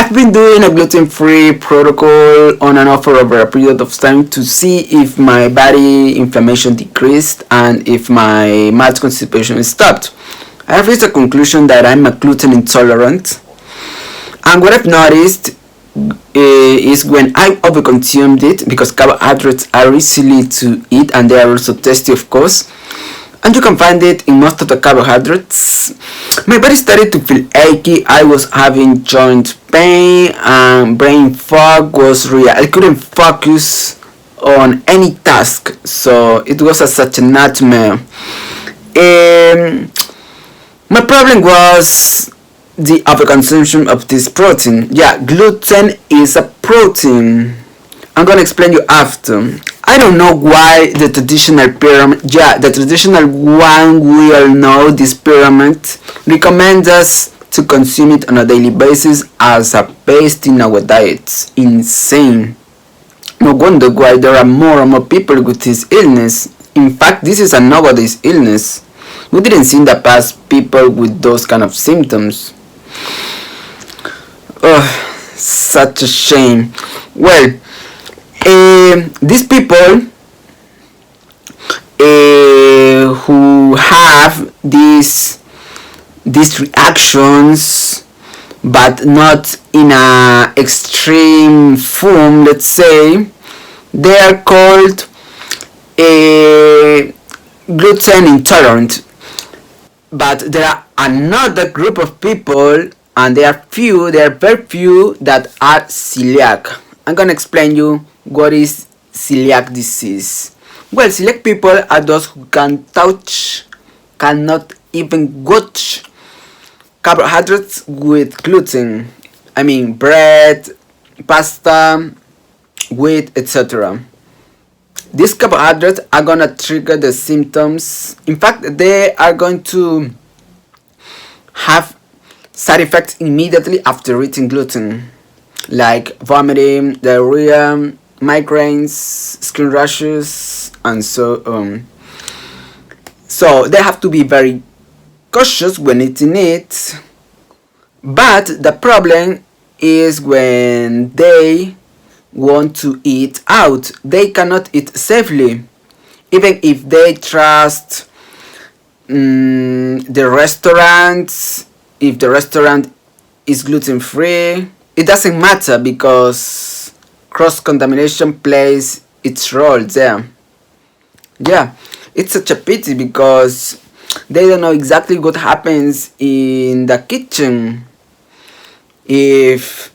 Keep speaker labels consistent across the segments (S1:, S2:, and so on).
S1: I've been doing a gluten-free protocol on and off for over a period of time to see if my body inflammation decreased and if my mouth constipation stopped. I have reached a conclusion that I'm a gluten intolerant, and what I've noticed is when I overconsumed it, because carbohydrates are easily to eat and they are also tasty, of course, and you can find it in most of the carbohydrates. My body started to feel achy. I was having joint pain and brain fog was real. I couldn't focus on any task, so it was such a nightmare. My problem was the overconsumption of this protein. Yeah, gluten is a protein. I'm gonna explain you after. I don't know why the traditional pyramid, the traditional one we all know, this pyramid, recommends us to consume it on a daily basis as a base in our diets. Insane. No wonder why there are more and more people with this illness. In fact, this is a nowadays illness. We didn't see in the past people with those kind of symptoms. Oh, such a shame. Well, these people who have these reactions, but not in a extreme form, let's say, they are called gluten intolerant. But there are another group of people, and there are very few that are celiac. I'm gonna explain you what is celiac disease. Well, celiac people are those who cannot even touch carbohydrates with gluten. I mean bread, pasta, wheat, etc. These carbohydrates are gonna trigger the symptoms. In fact, they are going to have side effects immediately after eating gluten, like vomiting, diarrhea, migraines, skin rashes, and so on. So they have to be very cautious when eating it. But the problem is when they want to eat out. They cannot eat safely, even if they trust the restaurant. If the restaurant is gluten free, it doesn't matter because cross contamination plays its role there. Yeah, it's such a pity because they don't know exactly what happens in the kitchen. If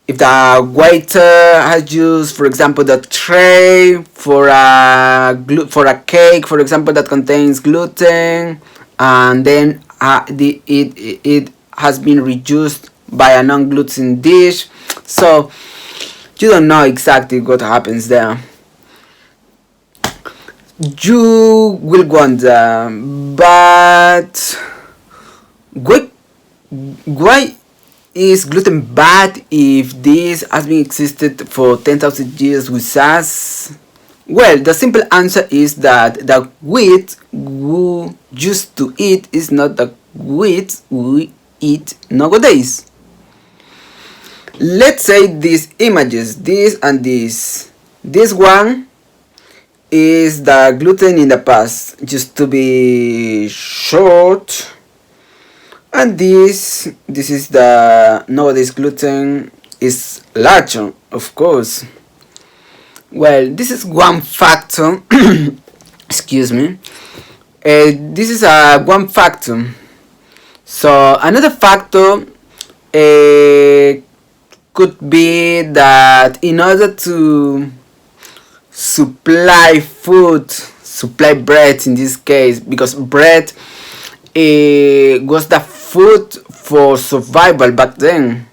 S1: the waiter has used, for example, the tray for a cake, for example, that contains gluten, and then it has been reduced by a non-gluten dish, so you don't know exactly what happens there. You will wonder, but why is gluten bad if this has been existed for 10,000 years with us? Well, the simple answer is that the wheat we used to eat is not the wheat we eat nowadays. Let's say these images, this and this. This one is the gluten in the past, used to be short, and this is the nowadays gluten is larger, of course. Well, this is one factor. Excuse me. This is one factor. So another factor could be that in order to supply bread in this case, because bread was the food for survival back then,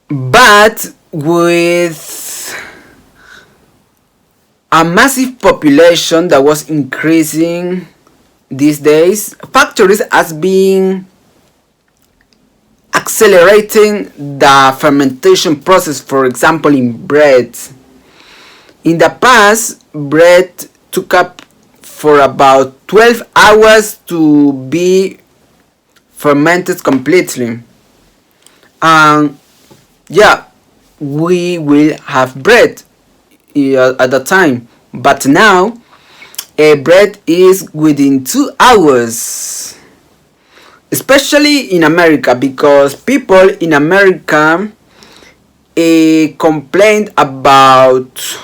S1: but with a massive population that was increasing these days, factories has been accelerating the fermentation process, for example in bread. In the past, bread took up for about 12 hours to be fermented completely, and yeah, we will have bread at the time. But now, a bread is within 2 hours, especially in America, because people in America complained about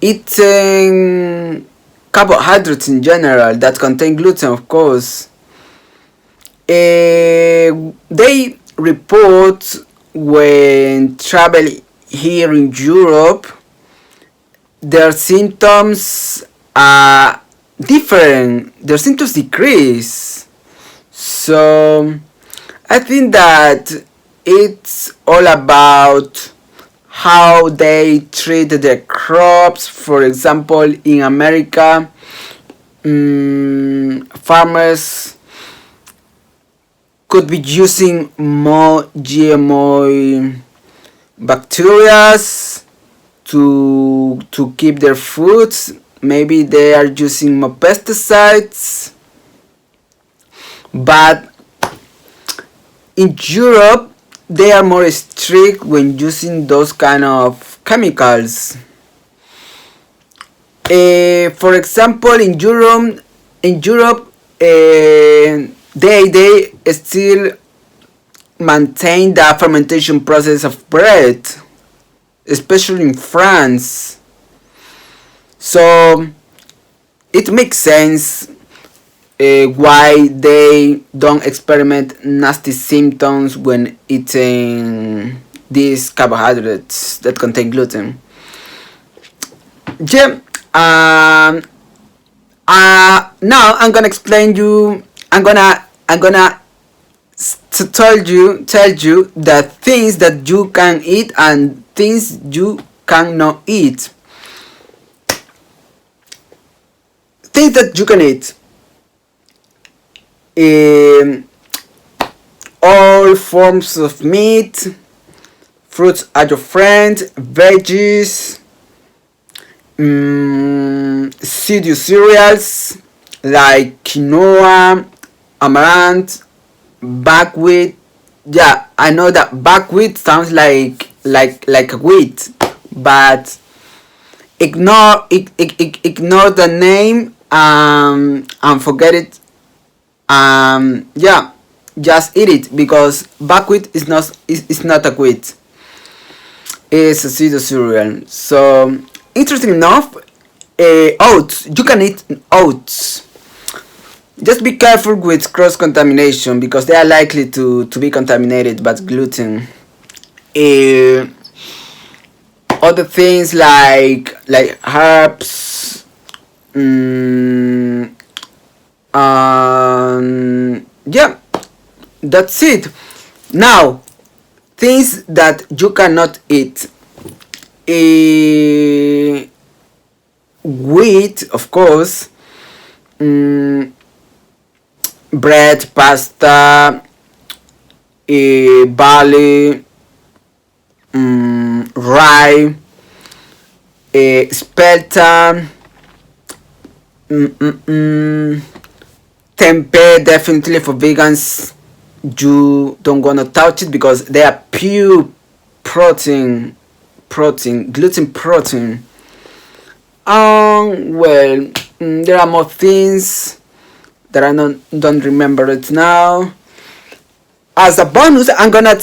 S1: eating carbohydrates in general that contain gluten, of course. They report when travel here in Europe, their symptoms are different. Their symptoms decrease. So I think that it's all about how they treat their crops. For example, in America, farmers could be using more GMO bacteria to keep their fruits. Maybe they are using more pesticides. But in Europe, they are more strict when using those kind of chemicals. For example, in Europe, they still maintain the fermentation process of bread, especially in France. So it makes sense why they don't experiment nasty symptoms when eating these carbohydrates that contain gluten. Yeah. Now I'm gonna explain you. I'm gonna tell you the things that you can eat and things you cannot eat. Things that you can eat. All forms of meat, fruits are your friend, veggies, pseudo cereals like quinoa, amaranth, buckwheat. Yeah, I know that buckwheat sounds like wheat, but ignore the name and forget it. Yeah, just eat it because buckwheat is not a wheat. It's a pseudo cereal. So interesting enough, oats. You can eat oats. Just be careful with cross contamination because they are likely to be contaminated by gluten. Other things like herbs, yeah, that's it. Now, things that you cannot eat. Wheat, of course. Bread, pasta, barley, rye, spelta, tempeh. Definitely for vegans, you don't wanna touch it because they are pure protein, gluten protein. Well, there are more things that I don't remember it now. As a bonus, I'm gonna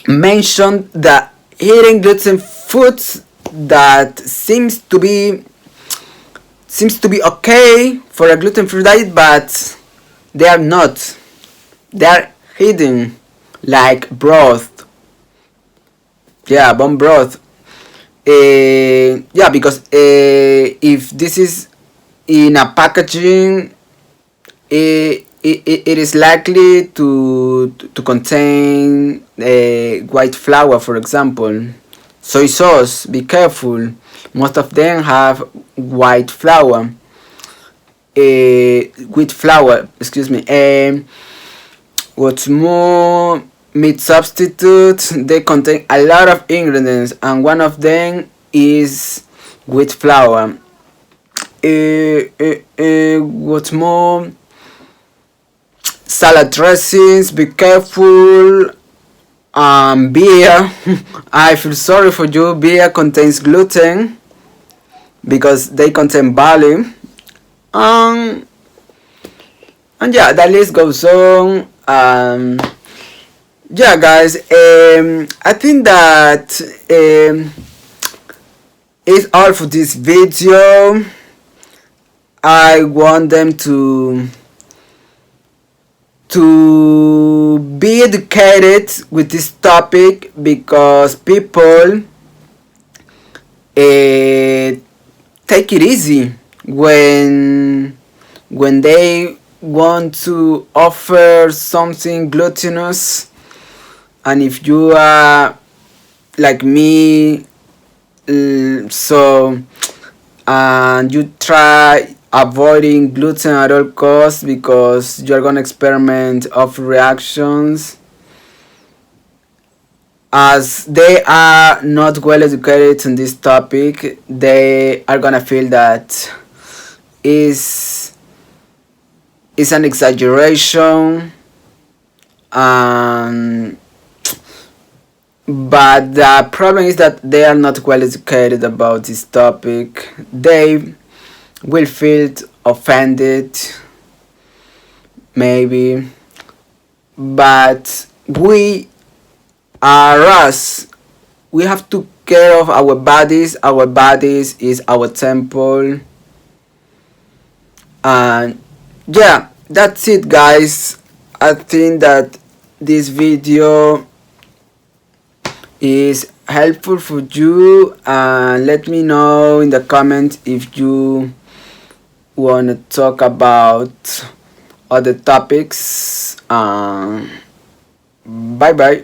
S1: mention the eating gluten foods that seems to be okay for a gluten-free diet, but they are not. They are hidden, like broth. Yeah, bone broth. Yeah, because if this is in a packaging, it is likely to contain white flour, for example. Soy sauce, be careful. Most of them have white flour. Wheat flour, excuse me. What's more, meat substitutes, they contain a lot of ingredients, and one of them is wheat flour. What's more, salad dressings, be careful. Beer, I feel sorry for you. Beer contains gluten because they contain barley. Um, and yeah, the list goes on. Yeah, guys. I think that is all for this video. I want them to be educated with this topic because people take it easy when they want to offer something glutinous, and if you are like me, so and you try avoiding gluten at all costs because you're gonna experiment of reactions, as they are not well educated in this topic, they are gonna feel that is an exaggeration. um, but the problem is that they are not well educated about this topic. They will feel offended maybe, but we are us. We have to care of our bodies. Our bodies is our temple. And yeah, that's it, guys. I think that this video is helpful for you, and let me know in the comments if you want to talk about other topics. Bye bye.